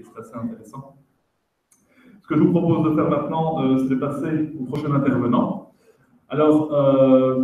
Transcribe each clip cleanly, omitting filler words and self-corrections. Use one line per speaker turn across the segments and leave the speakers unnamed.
c'est assez intéressant. Ce que je vous propose de faire maintenant, c'est de passer au prochain intervenant. Alors,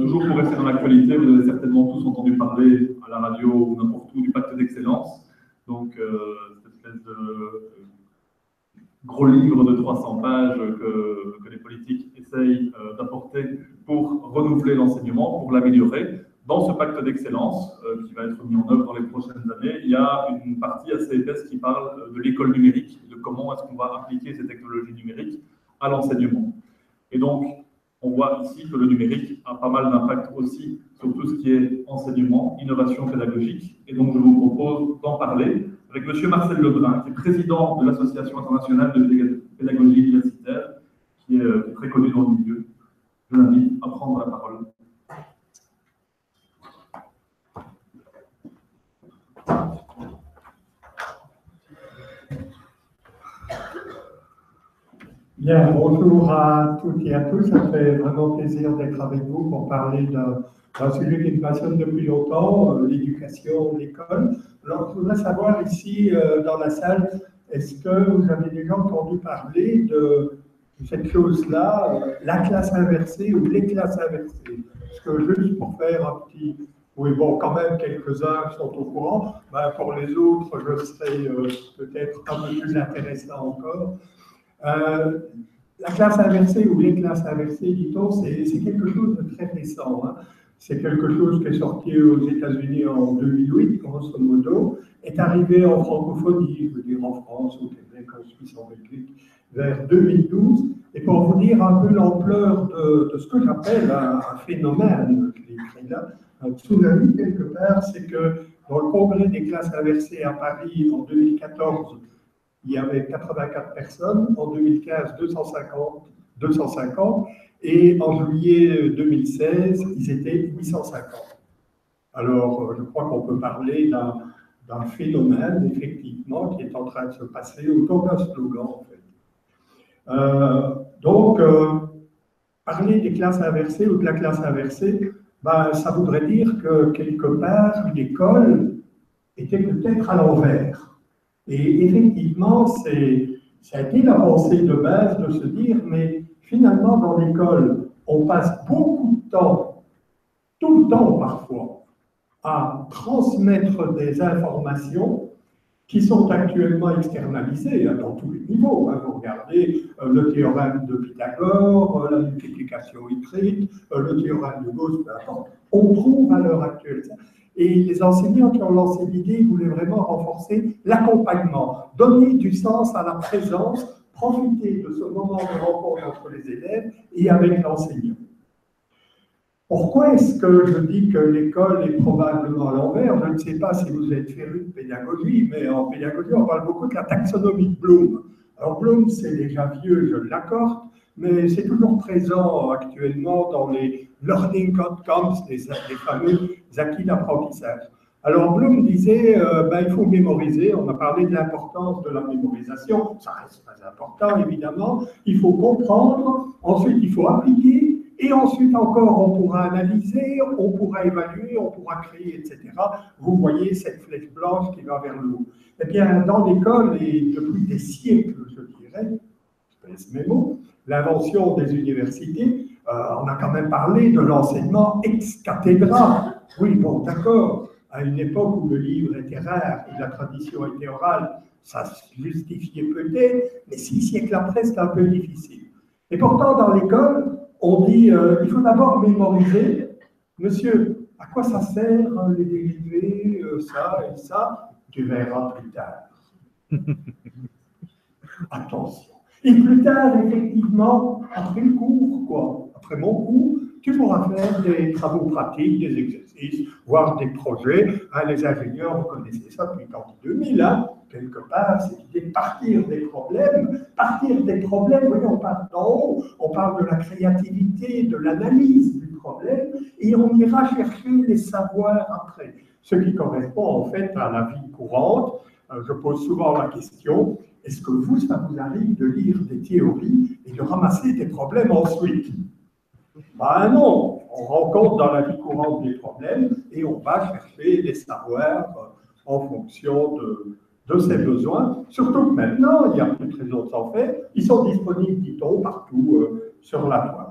toujours pour rester dans l'actualité, vous avez certainement tous entendu parler à la radio ou n'importe où du pacte d'excellence. Donc, cette espèce de gros livre de 300 pages que les politiques essayent d'apporter pour renouveler l'enseignement, pour l'améliorer. Dans ce pacte d'excellence qui va être mis en œuvre dans les prochaines années, il y a une partie assez épaisse qui parle de l'école numérique, de comment est-ce qu'on va appliquer ces technologies numériques à l'enseignement. Et donc, on voit ici que le numérique a pas mal d'impact aussi sur tout ce qui est enseignement, innovation pédagogique. Et donc, je vous propose d'en parler avec M. Marcel Lebrun, qui est président de l'Association internationale de pédagogie universitaire, qui est très connu dans le milieu. Je l'invite à prendre la parole.
Bien, bonjour à toutes et à tous. Ça me fait vraiment plaisir d'être avec vous pour parler d'un sujet qui me passionne depuis longtemps, l'éducation, l'école. Alors, je voudrais savoir ici, dans la salle, est-ce que vous avez déjà entendu parler de cette chose-là, la classe inversée ou les classes inversées? Parce que juste pour faire un petit... Oui, bon, quand même, quelques-uns sont au courant. Ben, pour les autres, je serai peut-être un peu plus intéressant encore. La classe inversée ou les classes inversées, dit-on, c'est quelque chose de très récent. Hein. C'est quelque chose qui est sorti aux États-Unis en 2008, grosso modo, est arrivé en francophonie, je veux dire en France, au Québec, en Suisse, en Belgique, vers 2012. Et pour vous dire un peu l'ampleur de ce que j'appelle un phénomène, je l'ai écrit là, un tsunami quelque part, c'est que dans le congrès des classes inversées à Paris en 2014, il y avait 84 personnes, en 2015, 250, et en juillet 2016, ils étaient 850. Alors, je crois qu'on peut parler d'un phénomène, effectivement, qui est en train de se passer autour d'un slogan, en fait. Donc, parler des classes inversées ou de la classe inversée, ben, ça voudrait dire que, quelque part, l'école était peut-être à l'envers. Et effectivement, ça a été la pensée de base de se dire, mais finalement, dans l'école, on passe beaucoup de temps, tout le temps parfois, à transmettre des informations qui sont actuellement externalisées dans tous les niveaux. Vous regardez le théorème de Pythagore, la multiplication écrite, le théorème de Gauss, peu importe. On trouve à l'heure actuelle ça. Et les enseignants qui ont lancé l'idée voulaient vraiment renforcer l'accompagnement, donner du sens à la présence, profiter de ce moment de rencontre entre les élèves et avec l'enseignant. Pourquoi est-ce que je dis que l'école est probablement à l'envers? Je ne sais pas si vous êtes féru de pédagogie, mais en pédagogie, on parle beaucoup de la taxonomie de Bloom. Alors Bloom, c'est déjà vieux, je l'accorde, mais c'est toujours présent actuellement dans les learning outcomes, les fameux acquis d'apprentissage. Alors Bloom disait, il faut mémoriser, on a parlé de l'importance de la mémorisation, ça reste très important évidemment, il faut comprendre, ensuite il faut appliquer, et ensuite encore on pourra analyser, on pourra évaluer, on pourra créer, etc. Vous voyez cette flèche blanche qui va vers le haut. Eh bien, dans l'école, et depuis des siècles, je dirais, je pèse mes mots, l'invention des universités, on a quand même parlé de l'enseignement ex cathedra. Oui, bon, d'accord, à une époque où le livre était rare et la tradition était orale, ça se justifiait peut-être, mais 6 siècles après, c'est un peu difficile. Et pourtant, dans l'école, on dit il faut d'abord mémoriser. Monsieur, à quoi ça sert les dérivés, ça et ça? Tu verras plus tard. Attention. Et plus tard, effectivement, après le cours, quoi, après mon cours, tu pourras faire des travaux pratiques, des exercices, voire des projets. Hein, les ingénieurs, vous connaissez ça depuis l'an 2000, hein, quelque part, c'est l'idée de partir des problèmes. Partir des problèmes, oui, on part d'en haut, on parle de la créativité, de l'analyse du problème, et on ira chercher les savoirs après. Ce qui correspond en fait à la vie courante. Je pose souvent la question, est-ce que vous, ça vous arrive de lire des théories et de ramasser des problèmes ensuite? Ben non, on rencontre dans la vie courante des problèmes et on va chercher des savoirs en fonction de ses besoins, surtout que maintenant, il n'y a plus de raison de s'en faire, ils sont disponibles, dit-on, partout sur la toile.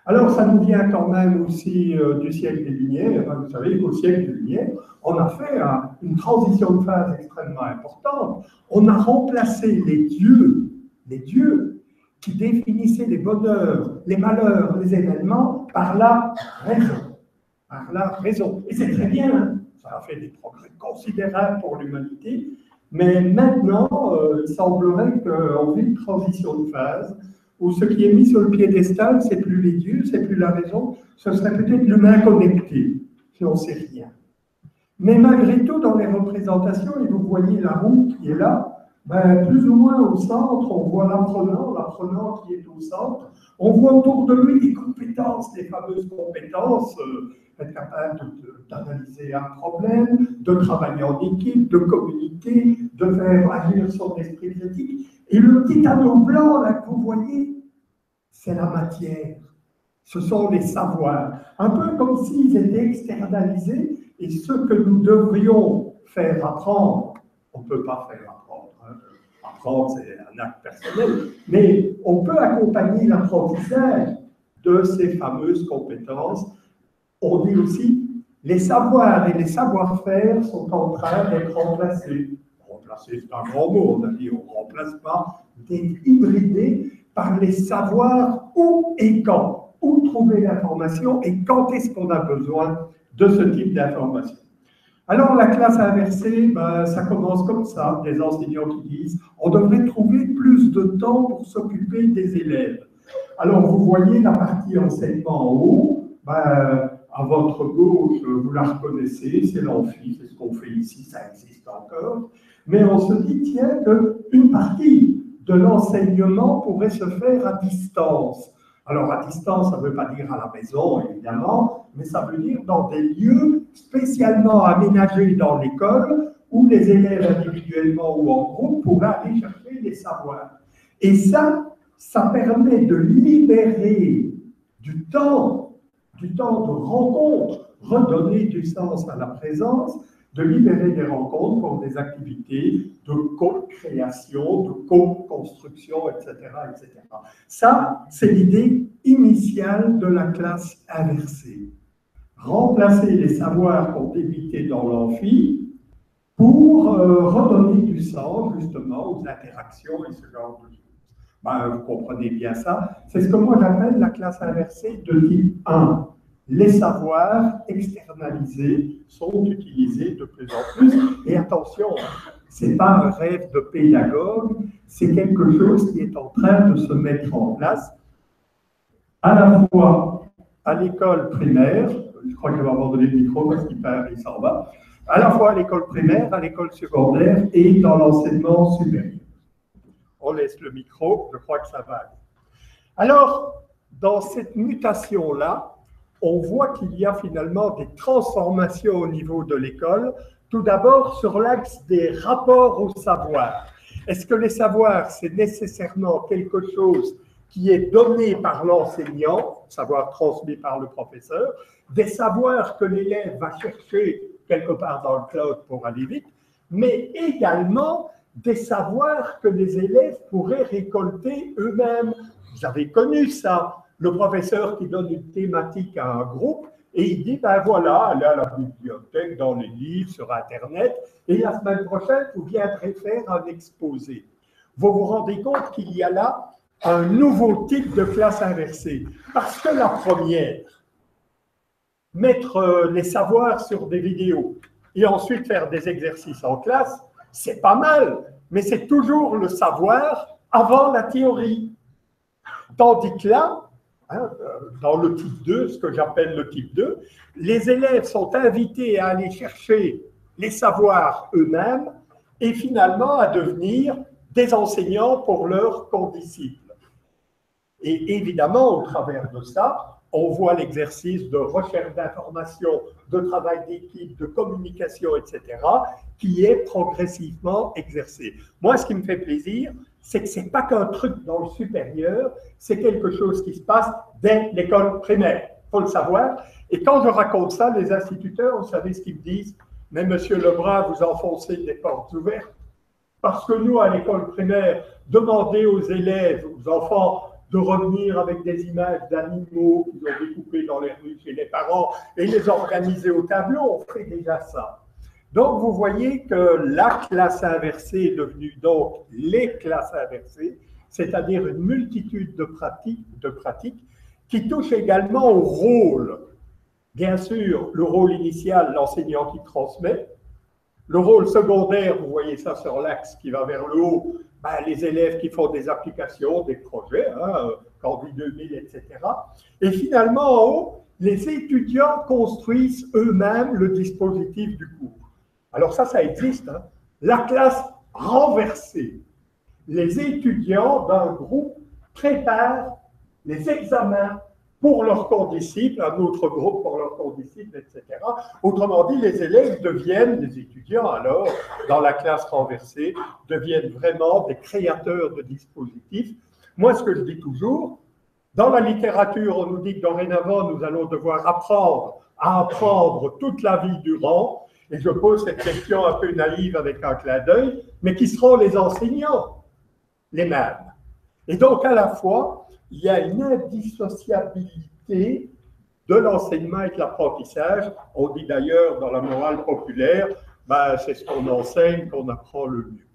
Alors, ça nous vient quand même aussi du siècle des Lumières. Vous savez qu'au siècle des Lumières, on a fait une transition de phase extrêmement importante. On a remplacé les dieux qui définissaient les bonheurs, les malheurs, les événements par la raison. Par la raison. Et c'est très bien, hein. Ça a fait des progrès considérables pour l'humanité. Mais maintenant, il semblerait qu'on vit une transition de phase où ce qui est mis sur le piédestal, c'est plus les dieux, c'est plus la raison, ce serait peut-être l'humain connecté, si on ne sait rien. Mais malgré tout, dans les représentations, et vous voyez la roue qui est là, ben, plus ou moins au centre, on voit l'apprenant qui est au centre, on voit autour de lui des compétences, les fameuses compétences, être capable d'analyser un problème, de travailler en équipe, de communiquer, de faire agir son esprit critique. Et le petit anneau blanc, là, que vous voyez, c'est la matière. Ce sont les savoirs. Un peu comme s'ils étaient externalisés, et ce que nous devrions faire apprendre, on ne peut pas faire apprendre. Hein. Apprendre, c'est un acte personnel. Mais on peut accompagner l'apprentissage de ces fameuses compétences. On dit aussi, les savoirs et les savoir-faire sont en train d'être remplacés. Remplacer, c'est un grand mot, on a dit, on ne remplace pas, d'être hybridés par les savoirs où et quand. Où trouver l'information et quand est-ce qu'on a besoin de ce type d'information. Alors, la classe inversée, ben, ça commence comme ça, des enseignants qui disent on devrait trouver plus de temps pour s'occuper des élèves. Alors, vous voyez la partie enseignement en haut, ben, à votre gauche, vous la reconnaissez, c'est l'amphi, c'est ce qu'on fait ici, ça existe encore. Mais on se dit, tiens, qu'une partie de l'enseignement pourrait se faire à distance. Alors, à distance, ça ne veut pas dire à la maison, évidemment, mais ça veut dire dans des lieux spécialement aménagés dans l'école où les élèves individuellement ou en groupe pourraient aller chercher les savoirs. Et ça permet de libérer du temps de rencontre, redonner du sens à la présence, de libérer des rencontres pour des activités de co-création, de co-construction, etc., etc. Ça, c'est l'idée initiale de la classe inversée. Remplacer les savoirs qu'on débitait dans l'amphi pour redonner du sens, justement, aux interactions et ce genre de choses. Ben, vous comprenez bien ça. C'est ce que moi j'appelle la classe inversée de type 1. Les savoirs externalisés sont utilisés de plus en plus. Et attention, ce n'est pas un rêve de pédagogue, c'est quelque chose qui est en train de se mettre en place, à la fois à l'école primaire, je crois que je vais abandonner le micro parce qu'il part, il s'en va, à la fois à l'école primaire, à l'école secondaire et dans l'enseignement supérieur. On laisse le micro, je crois que ça va. Alors, dans cette mutation-là, on voit qu'il y a finalement des transformations au niveau de l'école, tout d'abord sur l'axe des rapports au savoir. Est-ce que les savoirs, c'est nécessairement quelque chose qui est donné par l'enseignant, savoir transmis par le professeur, des savoirs que l'élève va chercher quelque part dans le cloud pour aller vite, mais également des savoirs que les élèves pourraient récolter eux-mêmes. Vous avez connu ça, le professeur qui donne une thématique à un groupe et il dit, ben voilà, allez à la bibliothèque, dans les livres, sur Internet, et la semaine prochaine, vous viendrez faire un exposé. Vous vous rendez compte qu'il y a là un nouveau type de classe inversée. Parce que la première, mettre les savoirs sur des vidéos et ensuite faire des exercices en classe, c'est pas mal, mais c'est toujours le savoir avant la théorie. Tandis que là, dans le type 2, ce que j'appelle le type 2, les élèves sont invités à aller chercher les savoirs eux-mêmes et finalement à devenir des enseignants pour leurs condisciples. Et évidemment, au travers de ça, on voit l'exercice de recherche d'information, de travail d'équipe, de communication, etc., qui est progressivement exercé. Moi, ce qui me fait plaisir, c'est que ce n'est pas qu'un truc dans le supérieur, c'est quelque chose qui se passe dès l'école primaire. Il faut le savoir. Et quand je raconte ça, les instituteurs, vous savez ce qu'ils me disent? Mais monsieur Lebrun, vous enfoncez des portes ouvertes. Parce que nous, à l'école primaire, demander aux élèves, aux enfants, de revenir avec des images d'animaux qu'ils ont découpés dans les rues chez les parents et les organiser au tableau, on fait déjà ça. Donc, vous voyez que la classe inversée est devenue donc les classes inversées, c'est-à-dire une multitude de pratiques qui touchent également au rôle. Bien sûr, le rôle initial, l'enseignant qui transmet. Le rôle secondaire, vous voyez ça sur l'axe qui va vers le haut, ben, les élèves qui font des applications, des projets, Candy 2000, etc. Et finalement, en haut, les étudiants construisent eux-mêmes le dispositif du cours. Alors ça existe, hein. La classe renversée. Les étudiants d'un groupe préparent les examens pour leurs condisciples, un autre groupe pour leurs condisciples, etc. Autrement dit, les élèves deviennent, les étudiants alors, dans la classe renversée, deviennent vraiment des créateurs de dispositifs. Moi, ce que je dis toujours, dans la littérature, on nous dit que dorénavant, nous allons devoir apprendre à apprendre toute la vie durant, et je pose cette question un peu naïve avec un clin d'œil, mais qui seront les enseignants? Les mêmes. Et donc, à la fois, il y a une indissociabilité de l'enseignement et de l'apprentissage. On dit d'ailleurs dans la morale populaire, ben, c'est ce qu'on enseigne qu'on apprend le mieux.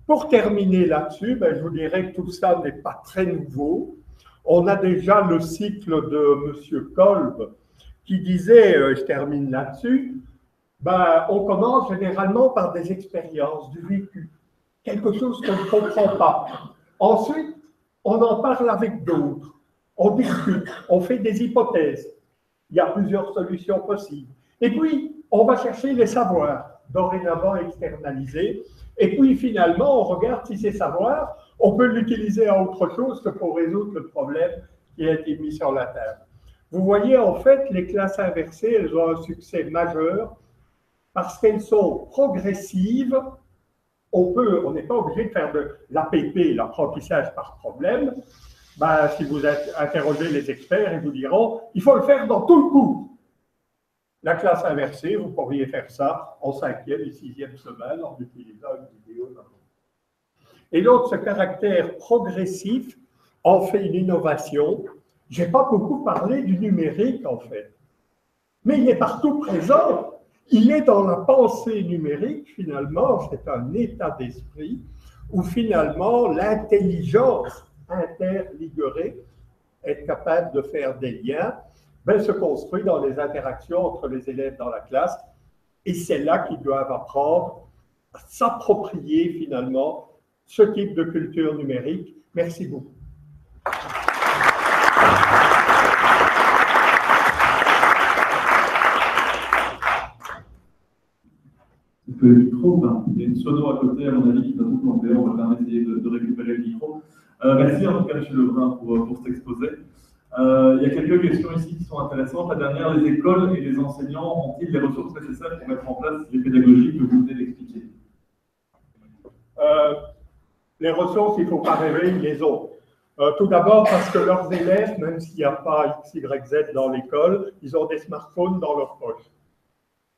Pour terminer là-dessus, ben, je vous dirais que tout ça n'est pas très nouveau. On a déjà le cycle de M. Kolb qui disait, je termine là-dessus, ben, on commence généralement par des expériences, du vécu, quelque chose qu'on ne comprend pas. Ensuite, on en parle avec d'autres, on discute, on fait des hypothèses. Il y a plusieurs solutions possibles. Et puis, on va chercher les savoirs, dorénavant externalisés. Et puis, finalement, on regarde si ces savoirs, on peut l'utiliser à autre chose que pour résoudre le problème qui a été mis sur la table. Vous voyez, en fait, les classes inversées, elles ont un succès majeur parce qu'elles sont progressives. On n'est pas obligé de faire de l'APP, l'apprentissage par problème. Ben, si vous interrogez les experts, ils vous diront il faut le faire dans tout le cours. La classe inversée, vous pourriez faire ça en 5e et 6e semaine en utilisant une vidéo. Et donc, ce caractère progressif en fait une innovation. Je n'ai pas beaucoup parlé du numérique, en fait. Mais il est partout présent. Il est dans la pensée numérique, finalement, c'est un état d'esprit où finalement l'intelligence interligurée, être capable de faire des liens, ben, se construit dans les interactions entre les élèves dans la classe. Et c'est là qu'ils doivent apprendre à s'approprier finalement ce type de culture numérique. Merci beaucoup.
Le micro, il y a une sono à côté, à mon avis, qui va tout planter. On va bien essayer de récupérer le micro. Merci en tout cas, M. Lebrun, pour cet exposé. Il y a quelques questions ici qui sont intéressantes. La dernière, les écoles et les enseignants ont-ils les ressources nécessaires pour mettre en place les pédagogies que vous venez d'expliquer?
Les ressources, il ne faut pas rêver, ils les ont. Tout d'abord parce que leurs élèves, même s'il n'y a pas X, Y, Z dans l'école, ils ont des smartphones dans leur poche.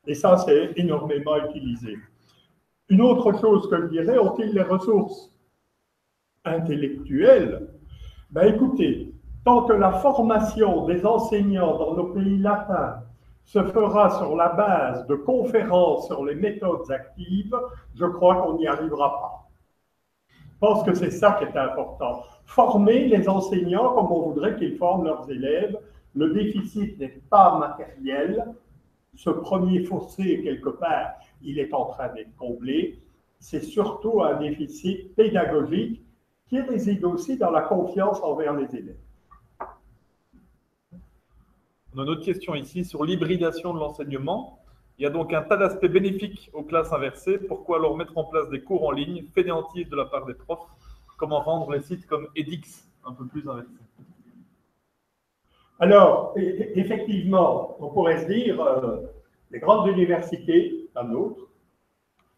Et ça, c'est énormément utilisé. Une autre chose que je dirais, ont-ils les ressources intellectuelles? Ben écoutez, tant que la formation des enseignants dans nos pays latins se fera sur la base de conférences sur les méthodes actives, je crois qu'on n'y arrivera pas. Je pense que c'est ça qui est important. Former les enseignants comme on voudrait qu'ils forment leurs élèves. Le déficit n'est pas matériel. Ce premier fossé, quelque part, il est en train d'être comblé. C'est surtout un déficit pédagogique qui réside aussi dans la confiance envers les élèves.
On a une autre question ici sur l'hybridation de l'enseignement. Il y a donc un tas d'aspects bénéfiques aux classes inversées. Pourquoi alors mettre en place des cours en ligne fainéantistes de la part des profs? Comment rendre les sites comme edX un peu plus inversés?
Alors, effectivement, on pourrait se dire, les grandes universités, la nôtre,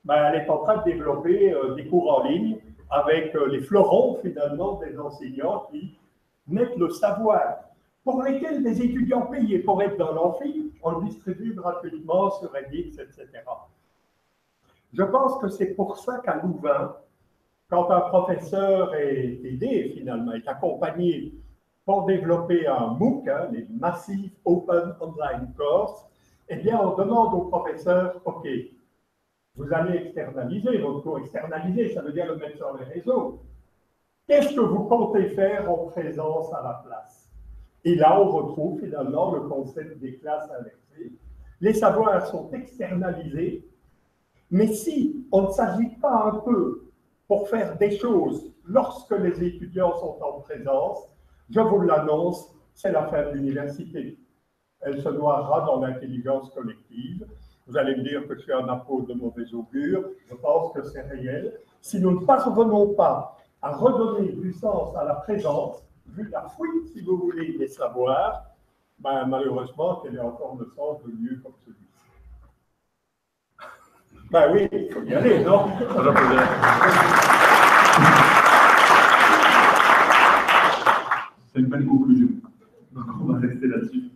ben, elle est en train de développer des cours en ligne avec les fleurons, finalement, des enseignants qui mettent le savoir, pour lesquels des étudiants payés pour être dans l'amphi, on le distribue gratuitement sur edX, etc. Je pense que c'est pour ça qu'à Louvain, quand un professeur est aidé, finalement, est accompagné pour développer un MOOC, les Massive Open Online Course, eh bien, on demande au professeur, OK, vous allez externaliser votre cours. Externaliser, ça veut dire le mettre sur les réseaux. Qu'est-ce que vous comptez faire en présence à la place? Et là, on retrouve finalement le concept des classes inversées. Les savoirs sont externalisés, mais si on ne s'agit pas un peu pour faire des choses lorsque les étudiants sont en présence, je vous l'annonce, c'est la fin de l'université. Elle se noiera dans l'intelligence collective. Vous allez me dire que je suis un apôtre de mauvais augure, je pense que c'est réel. Si nous ne parvenons pas à redonner du sens à la présence, vu la fuite, si vous voulez, des savoirs, ben, malheureusement, quel est encore le sens de lieu comme celui-ci? Ben oui, il faut y aller, non?
C'est une belle conclusion. Donc on va rester là-dessus.